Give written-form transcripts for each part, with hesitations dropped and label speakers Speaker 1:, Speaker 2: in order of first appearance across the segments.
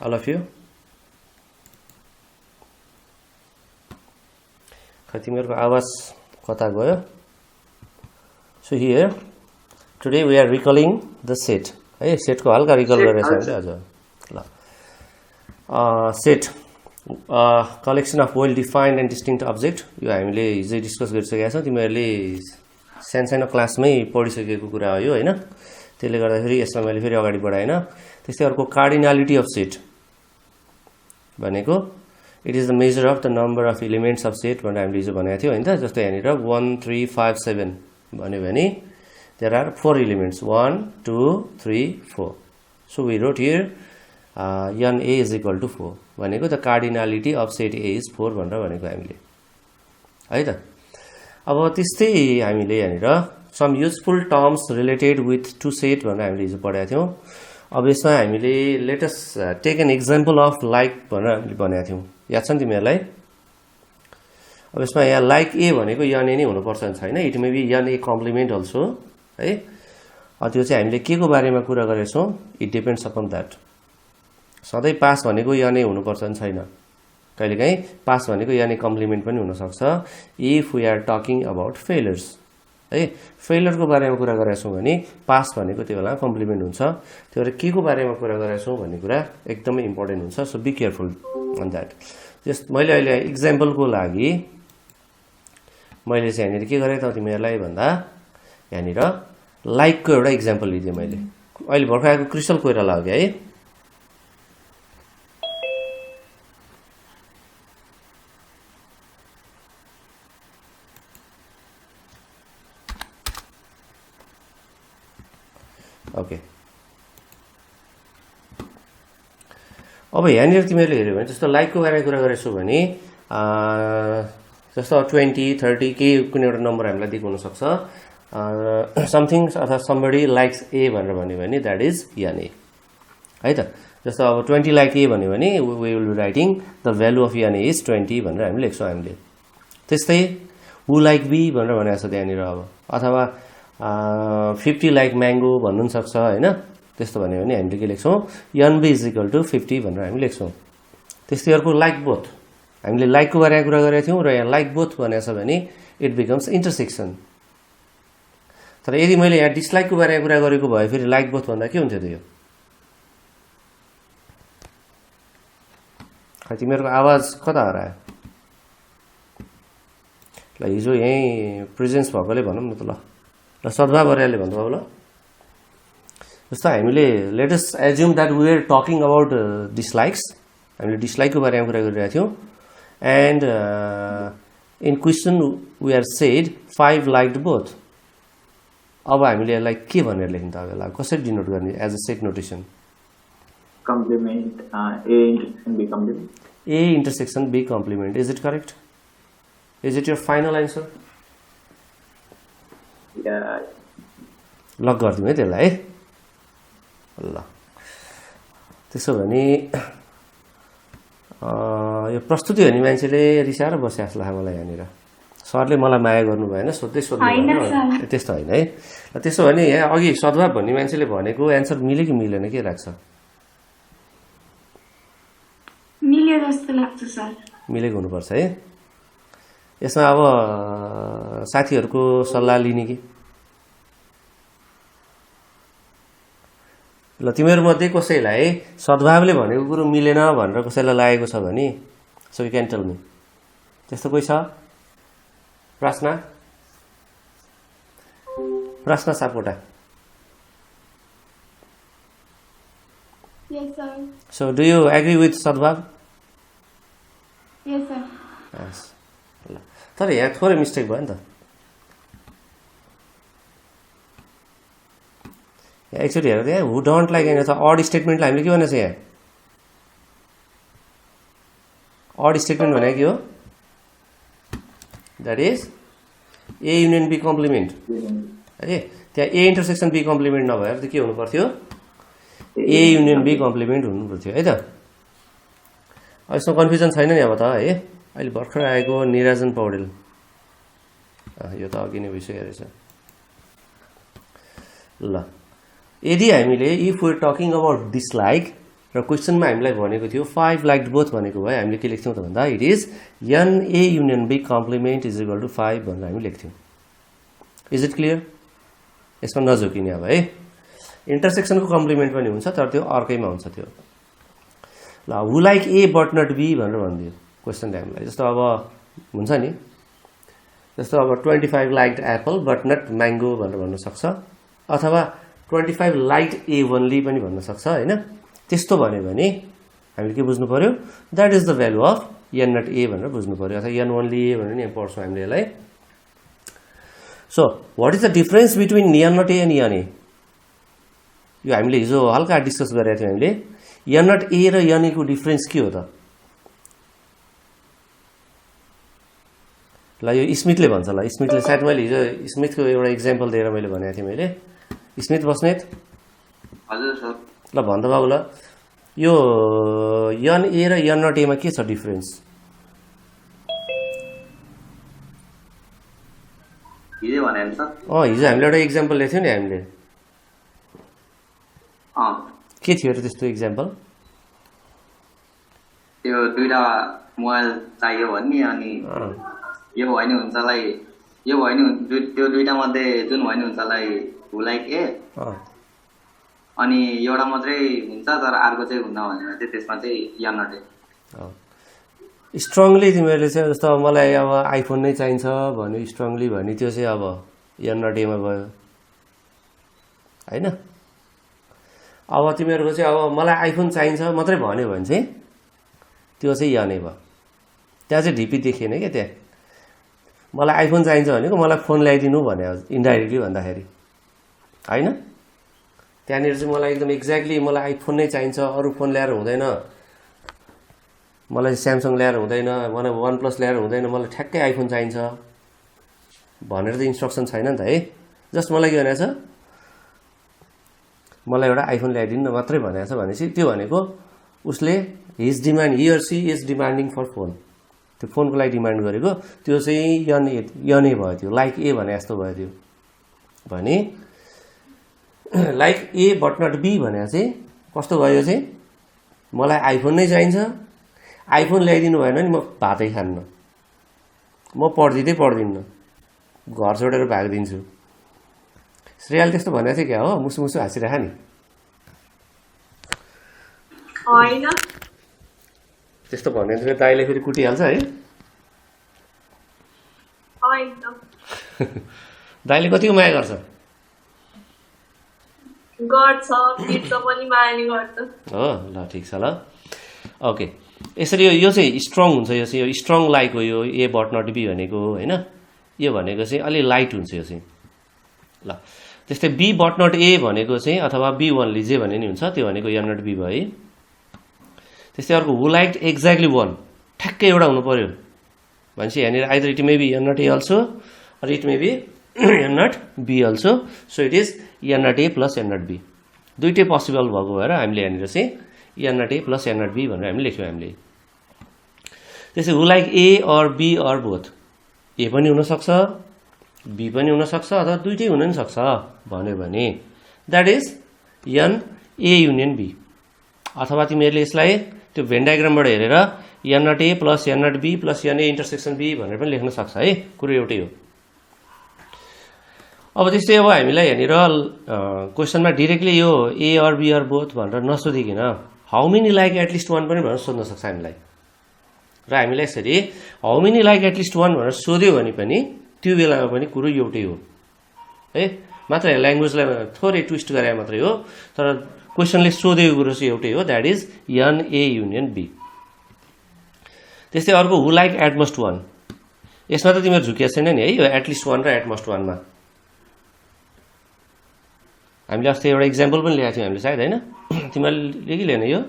Speaker 1: All of you? तिमीहरुको आवाज कता गयो? So here today we are recalling the set. है सेट को हल्का रिकल गरेछ हामीले अझ ल set collection of well defined and distinct object यो हामीले हिजो डिस्कस गरिसकेका छौं तिमीहरुले सानो क्लासमै पढिसकेको कुरा हो यो हैन त्यसले गर्दाखेरि यसमा मैले फेरि अगाडि बढाएन त्यस्तै अर्को कार्डिनालिटी अफ सेट भनेको it is the measure of the number of elements of set भनेर हामीले हिजो भनेको थियो हैन त जस्तै यहाँनिर 1 3 5 7 भन्यो भने there are 4 elements 1 2 3 4 so we wrote here n a is equal to 4 भनेको the cardinality of set a is 4 भनेर भनेको हामीले है त अब त्यस्तै हामीले यहाँनिर some useful terms related with to set भनेर हामीले हिजो पढाएको थियौ अब यसमा हामीले let us take an example of like भनेर हामीले भनेको थियौ याद छ नि तिमीहरुलाई अब यसमा यहाँ like a भनेको n a नै हुनु पर्छ नि छैन it may be n a complement also है त्यो चाहिँ हामीले के को बारेमा कुरा गरेछौं it depends upon that सधैं पास भनेको n a हुनु पर्छ नि छैन कहिलेकाहीँ पास भनेको n a कम्प्लिमेन्ट पनि हुन सक्छ if we are talking about failures है फेलियर को बारेमा कुरा गरेछौं भने पास भनेको त्यो बेला कम्प्लिमेन्ट हुन्छ त्यो भएर के को बारेमा कुरा गरेछौं भन्ने कुरा एकदमै इम्पोर्टेन्ट हुन्छ so be careful on that just मैले अहिले एक्जाम्पल को लागि मैले चाहिँ यहाँनिर के गरे त तिमीहरुलाई भन्दा यहाँनिर लाइक को एउटा एक्जाम्पल लिदिए मैले अहिले भर्खर आएको क्रिस्टल कोइराला हो है ओके अब यहाँनिर तिमीहरुले हेर्यो भने जस्तो लाइक को बारेमा कुरा गरेछु भने जस्तो 20 30 के कुनै एउटा नम्बर हामीलाई दिएको हुन सक्छ समथिङ अथवा somebody likes a भनेर भन्यो भने that is n a है त जस्तो अब 20 like a भन्यो भने we will be writing the value of n a is 20 भनेर हामी लेख्छौं हामीले त्यस्तै who like b भनेर भनेको छ त्यहाँनिर अब अथवा 50 like mango भन्नु सक्छ हैन त्यस्तो भन्यो भने हामीले के लेख्छौं nb is equal to 50 भनेर हामी लेख्छौं त्यस्तै अर्को like both हामीले like को बारेमा कुरा गरेका थियौ र यहाँ like both भनेको छ भने it becomes intersection तर यदि मैले यहाँ dislike को बारेमा कुरा गरेको भए फेरि like both भन्दा के हुन्थ्यो त यो खै तिमीहरुको आवाज कता हरायो ल हिजो यही प्रेजेन्स भएकोले भनौं न त ल सद्भाव गरेले भन्नु ल जस्तो हामीले let us assume that we are talking about dislikes हामीले डिसलाइक को बारेमा कुरा गरिरहेका थियौ and in question we are said 5 liked both अब हामीले यसलाई के भनेर लेख्नु त अब यसलाई कसरी डिनोट गर्ने as a set notation
Speaker 2: complement a intersection b complement
Speaker 1: a intersection b complement is it correct is it your final answer lock गर्दिम है त्यसलाई है ल त्यसो भने यो प्रस्तुति हुने मान्छेले रिसाएर बसे जस्तो लाग्यो मलाई यहाँनिर सरले मलाई माया गर्नु भएन सोध्दै सोध्नु त्यस्तो हैन है ल त्यसो भने यहाँ अघि सद्भाव भन्ने मान्छेले भनेको एन्सर मिल्यो कि मिलेन के लाग्छ
Speaker 3: मिल्यो जस्तो लाग्छ सर
Speaker 1: मिलेको हुनुपर्छ है यसमा अब साथीहरुको सल्लाह लिने कि ल तिमीहरु मध्ये कसैलाई सद्भावले भनेको कुरो मिलेन भनेर कसैलाई लागेको छ भने so you can tell me त्यस्तो कोही छ प्रश्न Sapkota
Speaker 3: Yes sir.
Speaker 1: So do you agree with सद्भाव
Speaker 3: Yes sir.
Speaker 1: Yes. तर यहाँ थोरै मिस्टेक भयो नि त एक्चुअली हेर त्यहाँ हु डोन्ट लाइक एनी अथवा अड स्टेटमेन्टलाई हामीले के भनेछ यहाँ अड स्टेटमेन्ट भनेको के हो that is A union B complement है त्यहाँ ए इन्टरसेक्सन बी कम्प्लिमेन्ट नभएर त के हुनु पर्थ्यो ए युनियन बी कम्प्लिमेन्ट हुनु पर्थ्यो है त यसमा कन्फ्युजन छैन नि अब त है अहिले भर्खर आएको निराजन पौडेल यो त अघि नै भइसकेको रहेछ ल यदि हामीले if we are talking about dislike र क्वेसनमा हामीलाई भनेको थियो 5 लाइक्ड बोथ भनेको भए हामीले के लेख्थ्यौँ त भन्दा it is NA union B complement is equal to 5 भनेर हामी लेख्थ्यौँ। Is it clear? यसमा नझोकिने अब है। इन्टरसेक्सनको कम्प्लिमेन्ट पनि हुन्छ तर त्यो अर्कैमा हुन्छ त्यो। ल हु like A but not B भनेर भनिदियो क्वेसनले हामीलाई। जस्तो अब हुन्छ नि, जस्तो अब 25 liked apple but not mango भनेर भन्न सक्छ, अथवा 25 लाइक्ड A ओन्ली पनि भन्न सक्छ होइन। त्यस्तो भन्यो भने हामीले के बुझ्नु पर्यो? That is the value of N not A भनेर बुझ्नु पर्यो, अथवा N ओन्ली A भनेर नि पढ्छौँ हामीले यसलाई। So what is the difference between N not A and N A? यो हामीले हिजो हल्का डिस्कस गरेका थियौँ हामीले। N नट A र N A को डिफरेन्स के हो त? ल यो स्मिथले भन्छ। ल स्मिथले सायद मैले हिजो स्मिथको एउटा इक्जाम्पल दिएर मैले भनेको थिएँ मैले। स्मिथ बस्नेत
Speaker 2: हजुर सर।
Speaker 1: ल भन्छ बाबु ल यो N A र N नट A मा के छ डिफरेन्स?
Speaker 2: हिजो भने सर।
Speaker 1: हिजो हामीले एउटा इक्जाम्पल ल्याएको थियौँ नि हामीले। के थियो र त्यस्तो इक्जाम्पल?
Speaker 2: त्यो दुईटा मोबाइल चाहियो भन्ने अनि यो भयो नि हुन्छलाई यो भयो नि त्यो दुईटा मध्ये जुन भयो नि हुन्छलाई हु लाइक ए अनि एउटा मात्रै हुन्छ तर अर्को चाहिँ हुन्न भनेर चाहिँ त्यसमा चाहिँ N नट A।
Speaker 1: स्ट्रङली तिमीहरूले चाहिँ जस्तो अब मलाई अब आइफोन नै चाहिन्छ भन्यो स्ट्रङली भने त्यो चाहिँ अब N नट A मा गयो होइन। अब तिमीहरूको चाहिँ अब मलाई आइफोन चाहिन्छ मात्रै भन्यो भने चाहिँ त्यो चाहिँ N A भयो। त्यहाँ चाहिँ ढिपी देखिएन क्या। त्यहाँ मलाई आइफोन चाहिन्छ भनेको मलाई फोन ल्याइदिनु भने इन्डाइरेक्टली भन्दाखेरि होइन। त्यहाँनिर चाहिँ मलाई एकदम एक्ज्याक्टली मलाई आइफोन नै चाहिन्छ, अरू फोन ल्याएर हुँदैन, मलाई स्यामसङ ल्याएर हुँदैन, मलाई वान प्लस ल्याएर हुँदैन, मलाई ठ्याक्कै आइफोन चाहिन्छ भनेर त इन्स्ट्रक्सन छैन नि त है। जस्ट मलाई के भनेको छ, मलाई एउटा आइफोन ल्याइदिनु मात्रै भनेको छ भनेपछि त्यो भनेको उसले his demand he or she is demanding for phone, त्यो फोनको लागि डिमान्ड गरेको त्यो चाहिँ N A भयो। त्यो लाइक ए भने जस्तो भयो त्यो भने। Like A but not B भने चाहिँ कस्तो भयो चाहिँ मलाई आइफोन नै चाहिन्छ, आइफोन ल्याइदिनु भएन नि म भातै खान्न, म पढ्दिनँ, घर छोडेर भागिदिन्छु। श्रेयाले त्यस्तो भनेको थियो क्या हो? मुसु मुसु हाँसिराख नि।
Speaker 3: होइन
Speaker 1: त्यस्तो भन्यो भने दाइले फेरि कुटिहाल्छ है। दाइले कतिको माया गर्छ?
Speaker 3: गर्छ, पिट्छ पनि माया गर्छ।
Speaker 1: हो ल ठिक छ ल। ओके यसरी यो चाहिँ स्ट्रङ हुन्छ। यो चाहिँ यो स्ट्रङ लाइक हो यो ए बट नट बी भनेको होइन। यो भनेको चाहिँ अलि लाइट हुन्छ यो चाहिँ ल। त्यस्तै बी बट नट ए भनेको चाहिँ अथवा बी ओन्ली जे भने नि हुन्छ त्यो भनेको N नट बी भयो है। त्यस्तै अर्को हु लाइक एक्ज्याक्टली वान ठ्याक्कै एउटा हुनु पर्यो भनेपछि यहाँनिर either it may be N not A also or it may be N not B also. So it is N not A plus N not B. दुईटै पोसिबल भएको भएर हामीले यहाँनिर चाहिँ N not A plus N not B भनेर हामीले लेख्यौँ हामीले। त्यसै who like A or B or both, A पनि हुनसक्छ B पनि हुनसक्छ अथवा दुईटै हुन पनि सक्छ भन्यो भने that is N A union B। अथवा तिमीहरूले यसलाई त्यो भेन डायग्रामबाट हेरेर N not A plus N not B plus N A intersection B भनेर पनि लेख्न सक्छ है। कुरो एउटै हो। अब त्यस्तै अब हामीलाई यहाँनिर क्वेसनमा डिरेक्टली यो A or B or both भनेर नसोधिकन how many like at least one पनि भनेर सोध्न सक्छ हामीलाई। र हामीलाई यसरी how many like at least one भनेर सोध्यो भने पनि त्यो बेलामा पनि कुरो एउटै हो है। मात्र ल्याङ्ग्वेजलाई थोरै ट्विस्ट गरे मात्रै हो, तर क्वेसनले सोधेको कुरो चाहिँ एउटै हो, that is N A union B। त्यस्तै अर्को हु लाइक एटमस्ट वान, यसमा त तिमीहरू झुकिया छैन नि है यो एटलिस्ट वान र एटमस्ट वानमा। हामीले अस्ति एउटा इक्जाम्पल पनि ल्याएको थियौँ हामीले सायद होइन, तिमीहरूले कि लिएन यो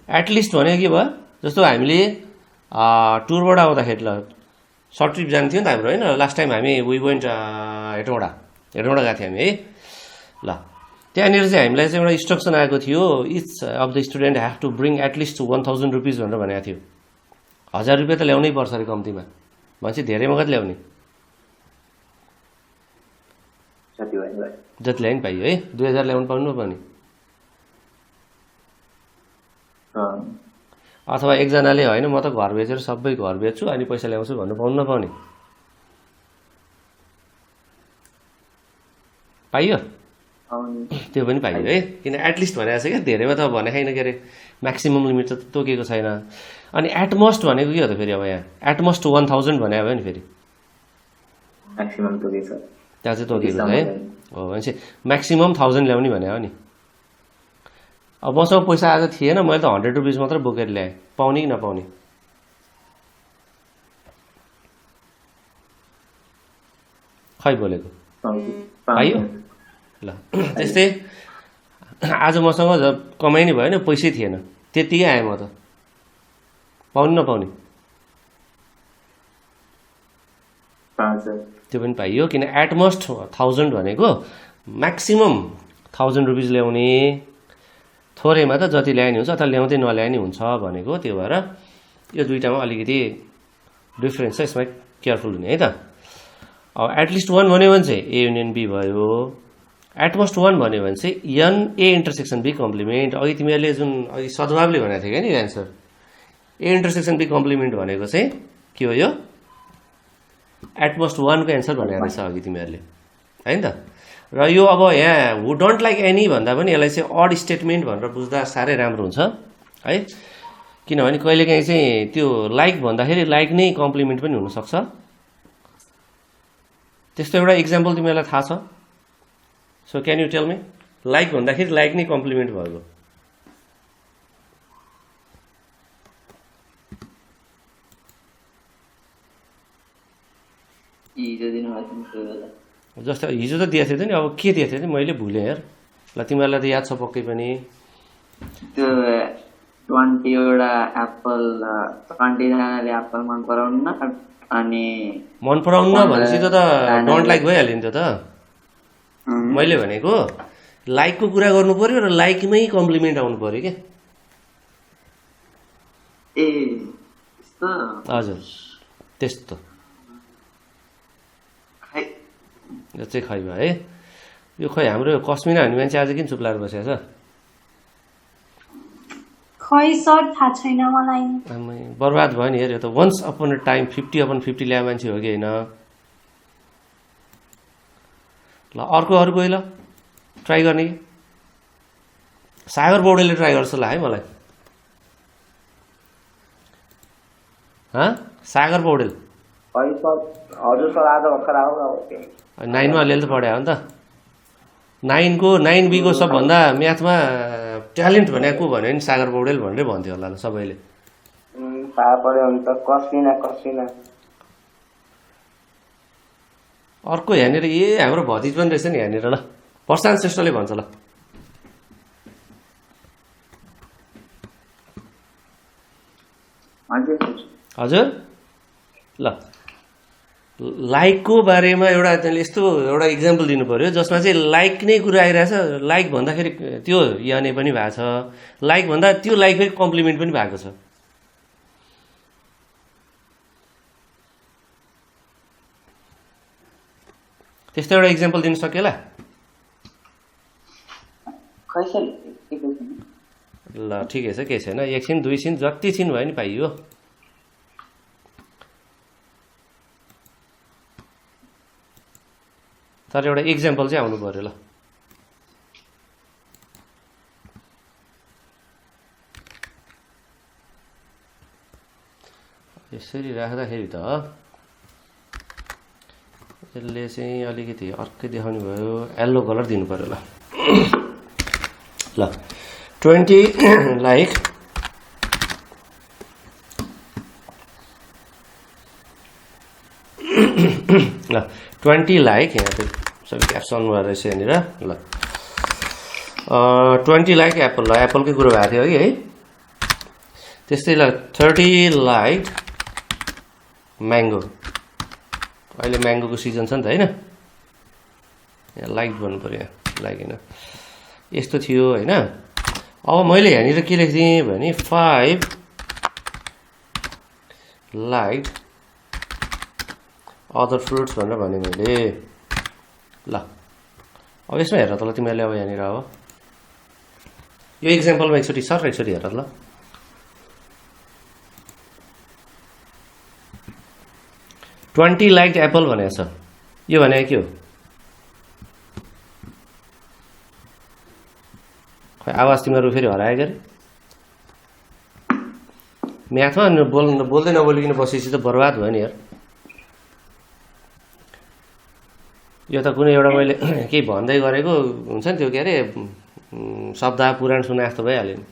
Speaker 1: एटलिस्ट भनेको के भयो? जस्तो हामीले टुरबाट आउँदाखेरि ल सर्ट ट्रिप जानु थियो नि त हाम्रो होइन। लास्ट टाइम हामी वी वेन्ट हेटौँडा गएको थियौँ हामी है। ल त्यहाँनिर चाहिँ हामीलाई चाहिँ एउटा इन्स्ट्रक्सन आएको थियो each of the student have to bring at least 1000 rupees भनेर भनेको थियो। 1000 रुपियाँ त ल्याउनै पर्छ अरे कम्तीमा, भनेपछि धेरै मगत ल्याउने, जति ल्याए पनि पाइयो है। 2000 ल्याउनु पाउनु पर्ने अथवा एकजनाले होइन म त घर बेचेर सबै घर बेच्छु अनि पैसा ल्याउँछु भन्नु पाउनु नपाउने? पाइयो? त्यो पनि पाइयो है, किन एटलिस्ट भनेको छ क्या, धेरैमा त भने छैन के अरे, म्याक्सिमम लिमिट त तोकेको छैन। अनि एटमोस्ट भनेको के हो त फेरि? अब यहाँ एटमोस्ट 1000 भने भयो नि फेरि
Speaker 2: म्याक्सिमम तोकेको छ,
Speaker 1: त्यहाँ चाहिँ तोकेको छ है। हो भनेपछि म्याक्सिमम 1000 ल्याउने भने हो नि। अब मसँग पैसा आज थिएन, मैले त 100 रुपिस मात्र बोकेर ल्याएँ, पाउने कि नपाउने? खै बोलेको पाइयो? ल त्यस्तै आज मसँग कमाइ नै भएन, पैसै थिएन, त्यतिकै आएँ म त, पाउने नपाउने? त्यो पनि पाइयो, किन एटमोस्ट 1000 भनेको म्याक्सिमम 1000 रुपिस ल्याउने, थोरैमा त जति ल्याए नि हुन्छ अथवा ल्याउँदै नल्याए नि हुन्छ भनेको। त्यो भएर यो दुईटामा अलिकति डिफ्रेन्स छ, यसमा केयरफुल हुने है त। अब एटलिस्ट 1 भन्यो भने चाहिँ ए युनियन बी भयो, एटमोस्ट 1 भन्यो भने चाहिँ an A intersection B complement. अघि तिमीहरूले जुन अघि सद्भावले भनेको थियो क्या नि answer, A intersection B complement भनेको चाहिँ के हो? यो एटमोस्ट 1 को एन्सर भनेको रहेछ अघि तिमीहरूले, होइन त। र यो अब यहाँ हु डोन्ट लाइक एनी भन्दा पनि यसलाई चाहिँ अड स्टेटमेन्ट भनेर बुझ्दा साह्रै राम्रो हुन्छ है, किनभने कहिलेकाहीँ चाहिँ त्यो लाइक भन्दाखेरि लाइक नै कम्प्लिमेन्ट पनि हुनसक्छ। त्यस्तो एउटा इक्जाम्पल तिमीहरूलाई थाहा छ? So can you tell me, like भन्दाखेरि लाइक नै कम्प्लिमेन्ट भएको? जस्तो हिजो त दिएको थियो नि, अब के दिएको थियो नि मैले भुलेँ यार। ल तिमीहरूलाई त याद छ पक्कै पनि?
Speaker 2: त्यो 20 वटा एप्पल, 20 जनाले एप्पल मन पराउनु अनि
Speaker 1: मन पराउनु भनेपछि त डोन्ट लाइक भइहाल्यो नि त्यो त। मैले भनेको लाइकको कुरा गर्नु पर्यो र लाइकमै कम्प्लिमेन्ट आउनु पर्यो क्या।
Speaker 2: ए
Speaker 1: हजुर त्यस्तो, यो चाहिँ खै भयो है। यो खै हाम्रो कस्मिना भन्ने मान्छे आज किन चुप लाएर बसेको छ?
Speaker 3: खै सर थाहा छैन मलाई।
Speaker 1: बर्बाद भयो नि हेर, यो त वन्स अपन अ टाइम 50/50 ल्याए मान्छे हो कि होइन? ल अर्को कोही ल ट्राई गर्ने कि? सागर पौडेलले ट्राई गर्छ ल है मलाई। सागर पौडेल
Speaker 2: हजुर सर आज भर्खर आउनु
Speaker 1: 9मा अलिअलि त पढायो नि त। 9B को सबभन्दा म्याथमा ट्यालेन्ट भनेको भन्यो नि सागर पौडेल भनेरै भन्थ्यो होला सबैले।
Speaker 2: थाहा पर्यो हुन्छ कस्मिना।
Speaker 1: अर्को यहाँनिर हाम्रो भतिज पनि रहेछ नि यहाँनिर, ल प्रशान्त श्रेष्ठले भन्छ ल। हजुर ल लाइकको बारेमा एउटा यस्तो एउटा इक्जाम्पल दिनु पर्यो जसमा चाहिँ लाइक नै कुरा आइरहेछ। लाइक भन्दाखेरि त्यो याने पनि भएको छ, लाइक भन्दा त्यो लाइक फेरि कम्प्लिमेन्ट पनि भएको छ। त्यस्तो एउटा इक्जाम्पल दिन सकेला? ल ठिकै छ, केही छैन, 1 छिन 2 छिन जति छिन भयो नि पाइयो। तर एउटा इक्जाम्पल चाहिँ आउनु पर्यो ल। यसरी राख्दाखेरि त यसले चाहिँ अलिकति अर्कै देखाउने भयो, येल्लो कलर दिनु पर्यो ल। ल 20 लाइक ल 20 लाइक, यहाँ चाहिँ सबै क्याप्सन भएर रहेछ यहाँनिर ल। 20 लाइक एप्पल, ल एप्पलकै कुरो भएको थियो है। त्यस्तै ल 30 लाइक म्याङ्गो, अहिले म्याङ्गोको सिजन छ नि त होइन, यहाँ लाइक भन्नु पऱ्यो, यहाँ लाइक होइन यस्तो थियो होइन। अब मैले यहाँनिर के लेख्दिएँ भने 5 लाइक अदर फ्रुट्स भनेर भने मैले। ल अब यसमा हेर त ल तिमीहरूले, अब यहाँनिर अब यो इक्जाम्पलमा एकचोटि सर एकचोटि हेर ल। 20 लाइक्ड एप्पल भनेको छ यो भनेको के हो खै आवाज तिमीहरु फेरि हरायो के म्याथमा बोल्दै नबोलिकन बसेपछि त बर्बाद भयो नि यार यो त कुनै एउटा मैले केही भन्दै गरेको हुन्छ नि त्यो के अरे शब्द पुराण सुना जस्तो भइहाल्यो नि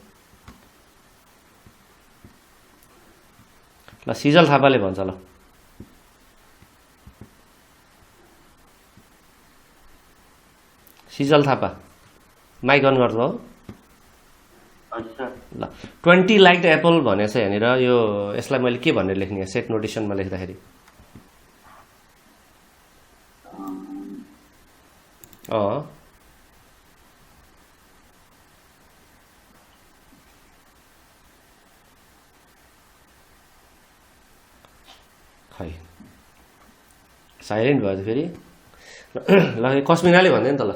Speaker 1: ल सिजल थापाले भन्छ ल सिजल थापा माइक अन गर्छ हो ल 20 लाइक्ड एप्पल भनेछ यहाँनिर यो यसलाई मैले के भनेर लेख्ने सेट नोटेसनमा लेख्दाखेरि खै साइलेन्ट भयो फेरि ल कस्मिनाले भन्दैन त ल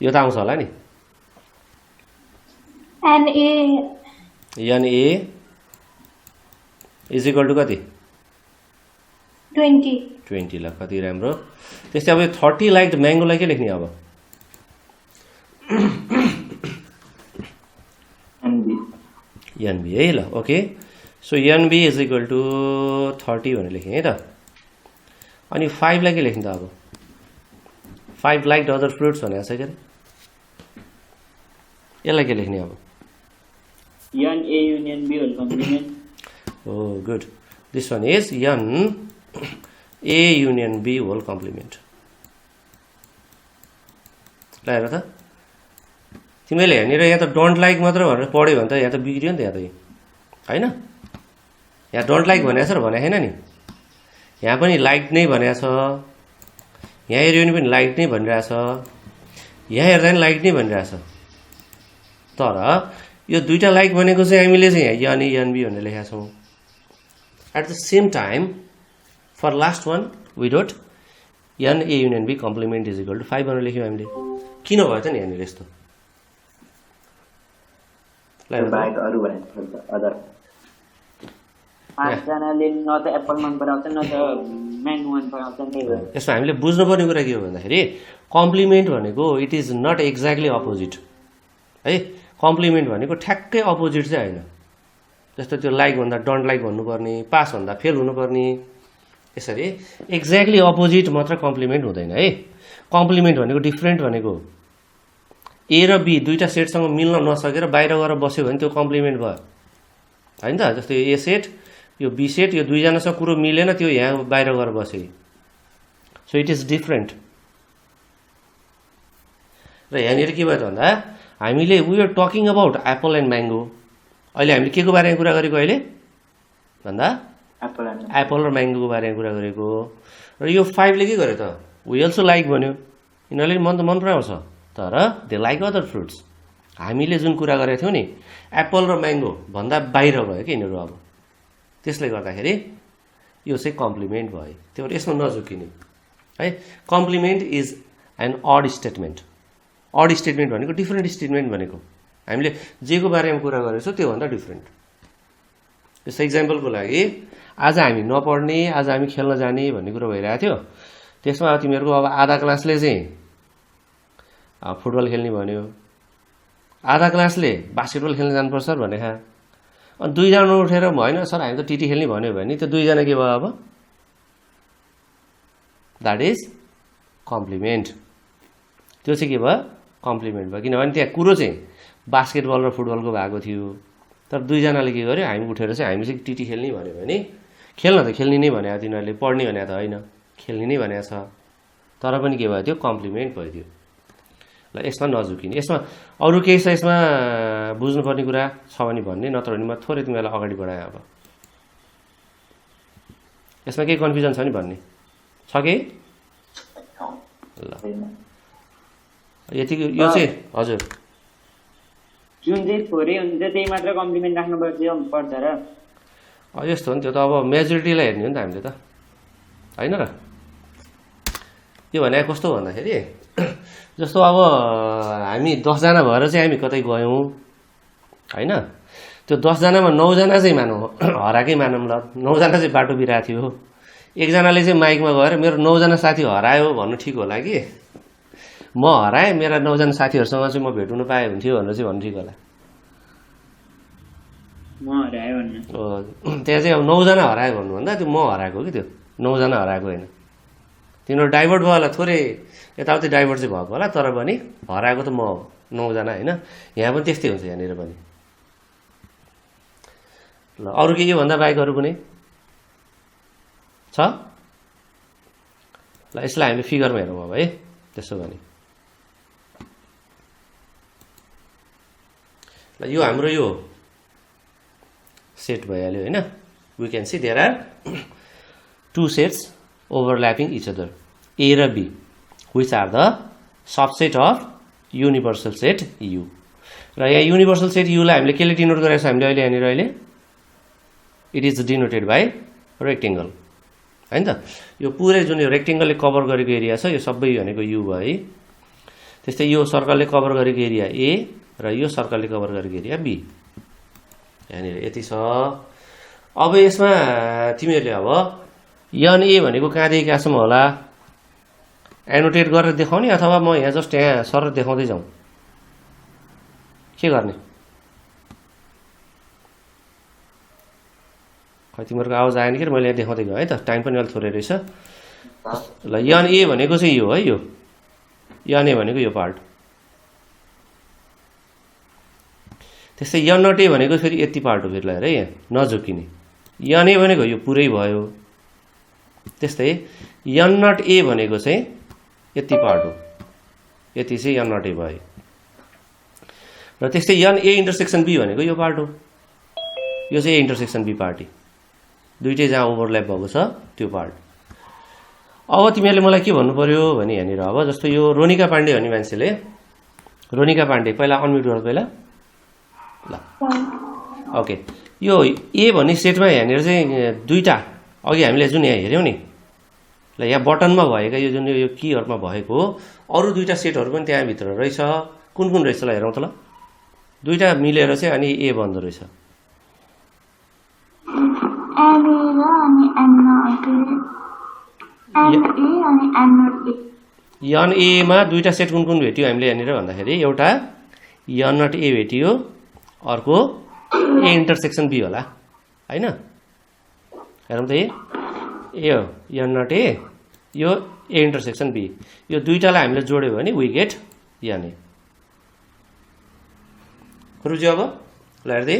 Speaker 1: यो त आउँछ होला नि
Speaker 3: NA
Speaker 1: NA is equal to कति
Speaker 3: 20
Speaker 1: ल कति राम्रो त्यस्तै अब यो 30 लाइक्ड म्याङ्गोलाई के लेख्ने अब NB है ल okay so NB is equal to 30 भनेर लेखेँ है त अनि 5 लाई के लेख्ने त अब 5 लाइक्ड अदर फ्रुट्स भनेको छ के यसलाई के लेख्ने अब
Speaker 4: NA union B whole complement.
Speaker 1: Oh, good. This one is NA union B whole complement. ल हेर त तिमीले हेर्ने र यहाँ त डोन्ट लाइक मात्र भनेर पढ्यो भने त यहाँ त बिग्रियो नि त यहाँ त हैन यहाँ डोन्ट लाइक भनेको छ र भनेको छैन नि यहाँ पनि लाइक नै भनेको छ यहाँ हेऱ्यो भने पनि लाइक नै भनिरहेछ यहाँ हेर्दा पनि लाइक नै भनिरहेछ तर यो दुईटा लाइक भनेको चाहिँ हामीले चाहिँ यहाँ NB भनेर लेखेका छौँ at the same time for last one we dot NA union B complement is equal to 5 भनेर लेख्यौँ हामीले किन भयो त नि यहाँनिर यस्तो
Speaker 4: पाँचजनाले न त एप्पल मन पराउँछ न त म्याङ्गो मन पराउँछ त्यही भएर
Speaker 1: यसमा हामीले बुझ्नुपर्ने कुरा के हो भन्दाखेरि कम्प्लिमेन्ट भनेको it is not exactly opposite है कम्प्लिमेन्ट भनेको ठ्याक्कै अपोजिट चाहिँ होइन जस्तो त्यो लाइक भन्दा डोन्ट लाइक भन्नुपर्ने पास भन्दा फेल हुनुपर्ने यसरी एक्ज्याक्टली अपोजिट मात्र कम्प्लिमेन्ट हुँदैन है कम्प्लिमेन्ट भनेको डिफ्रेन्ट भनेको ए र बी दुईटा सेटसँग मिल्न नसकेर बाहिर गएर बस्यो भने त्यो कम्प्लिमेन्ट भयो होइन त जस्तो यो ए सेट यो बी सेट यो दुईजनासँग कुरो मिलेन त्यो यहाँ बाहिर गएर बस्यो सो इट इज डिफ्रेन्ट र यहाँनिर के भयो त भन्दा हामीले we are talking about apple and mango अहिले हामीले के को बारेमा कुरा गरेको अहिले भन्दा एप्पल र म्याङ्गोको बारेमा कुरा गरेको र यो 5 ले के गर्यो त वी अल्सो लाइक भन्यो यिनीहरूले मन त मन पराउँछ तर दे लाइक अदर फ्रुट्स हामीले जुन कुरा गरेको थियौँ नि एप्पल र म्याङ्गो भन्दा बाहिर भयो कि यिनीहरू अब त्यसले गर्दाखेरि यो चाहिँ कम्प्लिमेन्ट भयो त्यो भएर यसमा नझुकिने है complement is an odd statement odd statement भनेको डिफ्रेन्ट स्टेटमेन्ट भनेको हामीले जेको बारेमा कुरा गरेछौँ त्योभन्दा डिफ्रेन्ट जस्तो इक्जाम्पलको लागि आज हामी नपढ्ने आज हामी खेल्न जाने भन्ने कुरो भइरहेको थियो त्यसमा तिमीहरूको अब आधा क्लासले चाहिँ फुटबल खेल्ने भन्यो आधा क्लासले बास्केटबल खेल्न जानुपर्छ भने अनि दुईजना उठेर होइन सर हामी त टिटी खेल्ने भन्यो भने त्यो दुईजना के भयो अब द्याट इज कम्प्लिमेन्ट त्यो चाहिँ के भयो कम्प्लिमेन्ट भयो किनभने त्यहाँ कुरो चाहिँ बास्केटबल र फुटबलको भएको थियो तर दुईजनाले के गर्यो हामी उठेर चाहिँ हामी चाहिँ टिटी खेल्ने भन्यो भने खेल्न त खेल्ने नै भनेको तिनीहरूले पढ्ने भनेको त होइन खेल्ने नै भनेको छ तर पनि के भयो त्यो कम्प्लिमेन्ट भयो त्यो ल यसमा नझुकिने यसमा अरू केही छ यसमा बुझ्नुपर्ने कुरा छ भने भन्ने नत्र भने म थोरै तिमीलाई अगाडि बढाएँ अब यसमा केही कन्फ्युजन छ नि भन्ने छ कि ल यति यो चाहिँ हजुर
Speaker 4: जुन चाहिँ थोरै हुन्छ त्यही मात्र कम्प्लिमेन्ट पर्छ र
Speaker 1: यस्तो हो नि त्यो त अब मेजोरिटीलाई हेर्ने हो नि त हामीले त होइन र यो भने कस्तो भन्दाखेरि जस्तो अब हामी 10 जना भएर चाहिँ हामी कतै गयौँ होइन त्यो 10 जनामा 9 जना चाहिँ मानौँ हराकै मानौँ ल 9 जना चाहिँ बाटो बिराएको थियो एकजनाले चाहिँ माइकमा गएर मेरो 9 जना साथी हरायो भन्नु ठिक होला कि म हराएँ मेरा 9 जना साथीहरूसँग चाहिँ म भेट हुन पाएँ हुन्थ्यो भनेर चाहिँ भन्नु ठिक होला?
Speaker 4: म हरायो भन्नु
Speaker 1: त्यहाँ चाहिँ अब 9 जना हरायो भन्नुभन्दा त्यो म हराएको कि त्यो 9 जना हराएको होइन। तिनीहरू डाइभर्ट भयो होला, थोरै यताउति डाइभर्ट चाहिँ भएको होला, तर पनि हराएको त म हो 9 जना होइन। यहाँ पनि त्यस्तै हुन्छ यहाँनिर पनि। ल अरू के योभन्दा बाहेक अरू कुनै छ? ल यसलाई हामीले फिगरमा हेरौँ अब है। त्यसो भने ल यो हाम्रो यो सेट भइहाल्यो होइन। We can see there are 2 sets overlapping each other, A र B, which are the subset of universal set U. र यहाँ युनिभर्सल सेट युलाई हामीले केले डिनोट गरेको छ हामीले यहाँनिर अहिले? It is denoted by rectangle होइन त। यो पुरै जुन यो रेक्टेङ्गलले कभर गरेको एरिया छ यो सबै भनेको यु भयो है। त्यस्तै यो सर्कलले कभर गरेको एरिया ए र यो सर्कलले कभर गरेको एरिया बी। यहाँनिर यति छ। अब यसमा तिमीहरूले अब यन ए भनेको कहाँदेखि कहाँसम्म होला एनोटेट गरेर देखाउने अथवा म यहाँ जस्ट यहाँ सर देखाउँदै जाउँ? के गर्ने? खै तिमीहरूको आवाज आएन कि मैले यहाँ देखाउँदै गएँ है त। टाइम पनि अलिक थोरै रहेछ। ल यन ए भनेको चाहिँ यो है, यो यन ए भनेको यो पार्ट। त्यस्तै यन नट ए भनेको फेरि यति पार्ट हो फेरि। ल हेर यहाँ नझुकिने। यन ए भनेको यो पुरै भयो। त्यस्तै यन नट ए भनेको चाहिँ यति पार्ट हो, यति चाहिँ यन नट ए भयो। र त्यस्तै यन ए इन्टरसेक्सन बी भनेको यो पार्ट हो, यो चाहिँ ए इन्टरसेक्सन बी पार्टी, दुइटै जहाँ ओभरल्याप भएको छ त्यो पार्ट। अब तिमीहरूले मलाई के भन्नु पर्यो भने यहाँनिर अब जस्तो यो रोनिका पाण्डे भन्ने मान्छेले, रोनिका पाण्डे पहिला अनम्युट गर पहिला। ल ओके, यो ए भन्ने सेटमा यहाँनिर चाहिँ दुईवटा अघि हामीले जुन यहाँ हेऱ्यौँ नि, ल यहाँ बटनमा भएका यो जुन यो कीहरूमा भएको अरू दुईवटा सेटहरू पनि त्यहाँभित्र रहेछ। कुन कुन रहेछ ल हेरौँ त। ल दुईवटा मिलेर चाहिँ अनि ए बन्दो रहेछ। यन एमा दुईवटा सेट कुन कुन भेट्यो हामीले यहाँनिर भन्दाखेरि एउटा यन नट ए भेटियो, अर्को ए इन्टरसेक्सन बी होला होइन। हेरौँ त ए हो यन नट ए, यो ए इन्टरसेक्सन बी, यो दुईवटालाई हामीले जोड्यो भने वी गेट यन ए। रुचि अब ल हेर्दै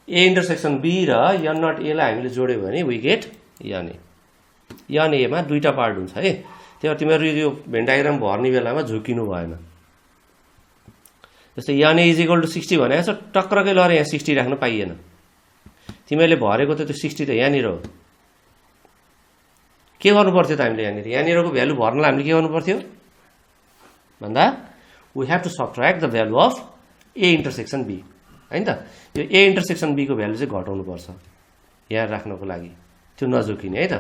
Speaker 1: ए इन्टरसेक्सन बी र यन नट एलाई हामीले जोड्यो भने वी गेट यन ए। यन एमा दुईवटा पार्ट हुन्छ है। त्यही तिमीहरू यो भेन डायग्राम भर्ने बेलामा झुकिनु भएन। जस्तै यन ए इज इक्वल टु 60 भनेको छ, टक्रकै लएर यहाँ 60 राख्नु पाइएन। तिमीहरूले भरेको त त्यो 60 त यहाँनिर हो। के गर्नु पर्थ्यो त हामीले यहाँनिर? यहाँनिरको भ्यालु भर्नलाई हामीले के गर्नु पर्थ्यो भन्दा we have to subtract the value of A intersection B होइन त। यो ए इन्टरसेक्सन बीको भ्यालु चाहिँ घटाउनु पर्छ यहाँ राख्नको लागि, त्यो नझुकिने है त।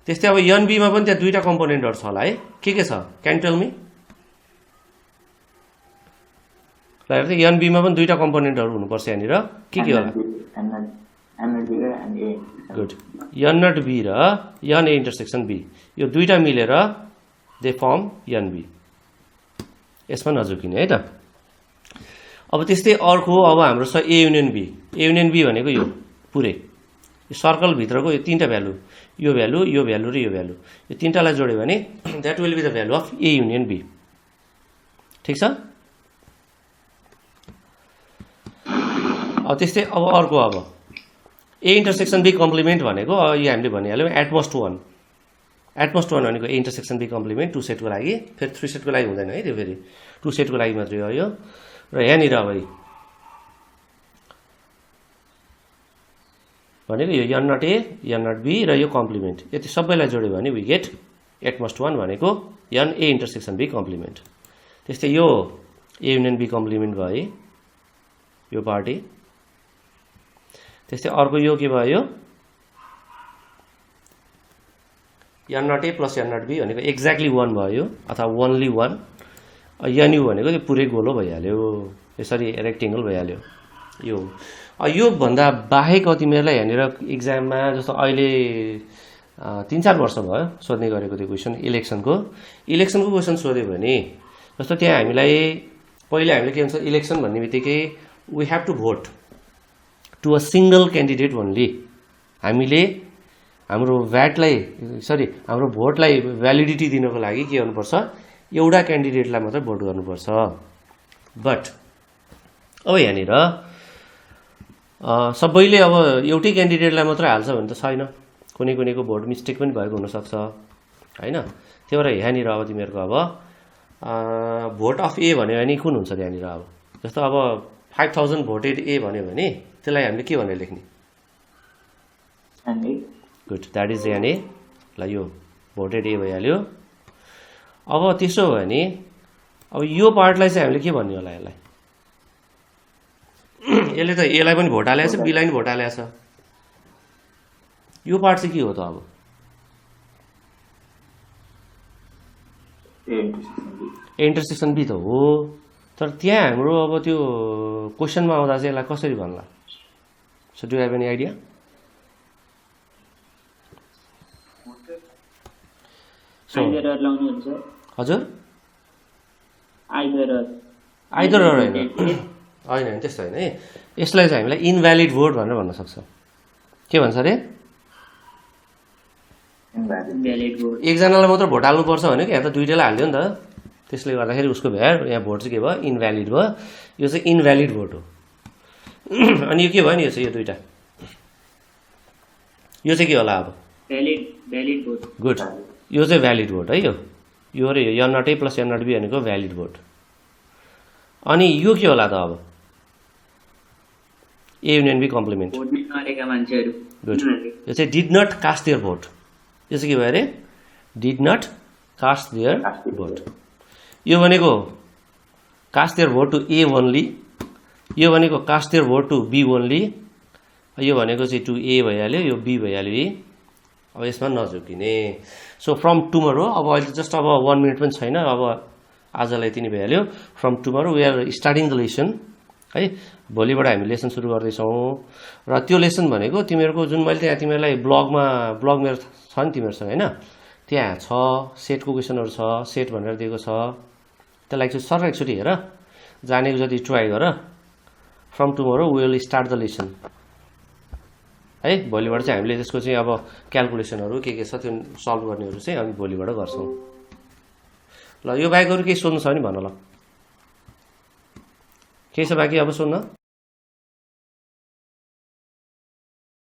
Speaker 1: त्यस्तै अब यन बीमा पनि त्यहाँ दुईवटा कम्पोनेन्टहरू छ होला है। के छ? Can tell me? ल हेर्दै यन बीमा पनि दुईवटा कम्पोनेन्टहरू हुनुपर्छ यहाँनिर। के होला? गुड, यन नट बी र यन ए इन्टरसेक्सन बी, यो दुईवटा मिलेर दे फर्म यन बी। यसमा नझुकिने है त। अब त्यस्तै अर्को अब हाम्रो छ A union B. A union B भनेको यो पुरै यो सर्कलभित्रको यो तिनवटा भ्यालु, यो भ्यालु, यो भ्यालु र यो भ्यालु, यो तिनवटालाई जोड्यो भने that will be the value of A union B. ठिक छ। अब त्यस्तै अब अर्को अब ए इन्टरसेक्सन बी कम्प्लिमेन्ट भनेको यो हामीले भनिहाल्यौँ एटमोस्ट 1। एटमोस्ट 1 भनेको ए इन्टरसेक्सन बी कम्प्लिमेन्ट 2 सेटको लागि, फेरि 3 सेटको लागि हुँदैन है त्यो, फेरि 2 सेटको लागि मात्रै हो यो। र यहाँनिर अब भनेको यो n not A, n not B र यो कम्प्लिमेन्ट, यति सबैलाई जोड्यो भने वी गेट एटमोस्ट 1 भनेको यन ए इन्टरसेक्सन बी कम्प्लिमेन्ट। त्यस्तै यो ए युनियन बी कम्प्लिमेन्ट भयो यो पार्टी। त्यस्तै अर्को यो के भयो n not A plus n not B भनेको एक्ज्याक्टली 1 भयो अथवा ओन्ली 1। यन यु भनेको त्यो पुरै गोलो भइहाल्यो, यसरी रेक्टेङ्गल भइहाल्यो यो भन्दा बाहेक तिमीहरूलाई यहाँनिर इक्जाममा जस्तो अहिले 3-4 वर्ष भयो सोध्ने गरेको त्यो क्वेसन इलेक्सनको क्वेसन सोध्यो भने जस्तो त्यहाँ हामीलाई पहिले हामीले के भन्छ इलेक्सन भन्ने बित्तिकै we have to vote to a single candidate only हामीले हाम्रो हाम्रो भोटलाई भ्यालिडिटी दिनको लागि के गर्नुपर्छ एउटा क्यान्डिडेटलाई मात्र भोट गर्नुपर्छ बट अब यहाँनिर सबैले अब एउटै क्यान्डिडेटलाई मात्र हाल्छ भने त छैन कुनैको भोट मिस्टेक पनि भएको हुनसक्छ हैन त्यही भएर यहाँनिर अब तिमीहरूको अब भोट अफ ए भन्यो भने कुन हुन्छ त्यहाँनिर अब जस्तो अब 5000 भोटेड ए भन्यो भने त्यसलाई हामीले के भनेर लेख्ने good that is N A ल यो भोटेड ए भइहाल्यो अब त्यसो हो भने अब यो पार्टलाई चाहिँ हामीले के भन्ने होला यसलाई यसले त एलाई पनि भोट हालेको छ बीलाई पनि भोट हालेको छ यो पार्ट चाहिँ के हो त अब इन्टरसेक्सन बी त हो तर त्यहाँ हाम्रो अब त्यो क्वेसनमा आउँदा चाहिँ यसलाई कसरी भन्ला so do have any idea हजुर आइदर होइन होइन त्यस्तो होइन है यसलाई चाहिँ हामीलाई इनभ्यालिड भोट भनेर भन्न सक्छ के भन्छ अरे एकजनालाई मात्र भोट हाल्नुपर्छ भने कि यहाँ त दुईटैलाई हालिदियो नि त त्यसले गर्दाखेरि उसको भ्याड यहाँ भोट चाहिँ के भयो इनभ्यालिड भयो यो चाहिँ इनभ्यालिड भोट हो अनि यो के भयो नि यो चाहिँ यो दुईटा यो चाहिँ के होला अब
Speaker 4: भ्यालिड भोट
Speaker 1: गुड यो चाहिँ भ्यालिड भोट है यो र यो not A plus not B भनेको भ्यालिड भोट अनि यो के होला त अब A union B complement good यो चाहिँ did not cast their vote यो चाहिँ के भयो अरे did not cast their vote यो भनेको cast their vote to A only यो भनेको cast their vote to B only यो भनेको चाहिँ टु ए भइहाल्यो यो बी भइहाल्यो अब यसमा नझुकिने सो फ्रम टुमरो अब अहिले जस्ट अब 1 मिनट पनि छैन अब आजलाई यति नै भइहाल्यो from tomorrow we are starting the lesson है भोलिबाट हामी लेसन सुरु गर्दैछौँ र त्यो लेसन भनेको तिमीहरूको जुन मैले त्यहाँ तिमीहरूलाई ब्लग मेरो छ नि तिमीहरूसँग होइन त्यहाँ छ सेटको क्वेसनहरू छ सेट भनेर दिएको छ त्यसलाई चाहिँ सर एकचोटि हेर जानेको जति ट्राई गर from tomorrow we will start the lesson है भोलिबाट चाहिँ हामीले त्यसको चाहिँ अब क्यालकुलेसनहरू के छ त्यो सल्भ गर्नेहरू चाहिँ हामी भोलिबाट गर्छौँ ल यो बाहेक अरू केही सोध्नु छ भने भन ल केही छ बाँकी अब सोध्न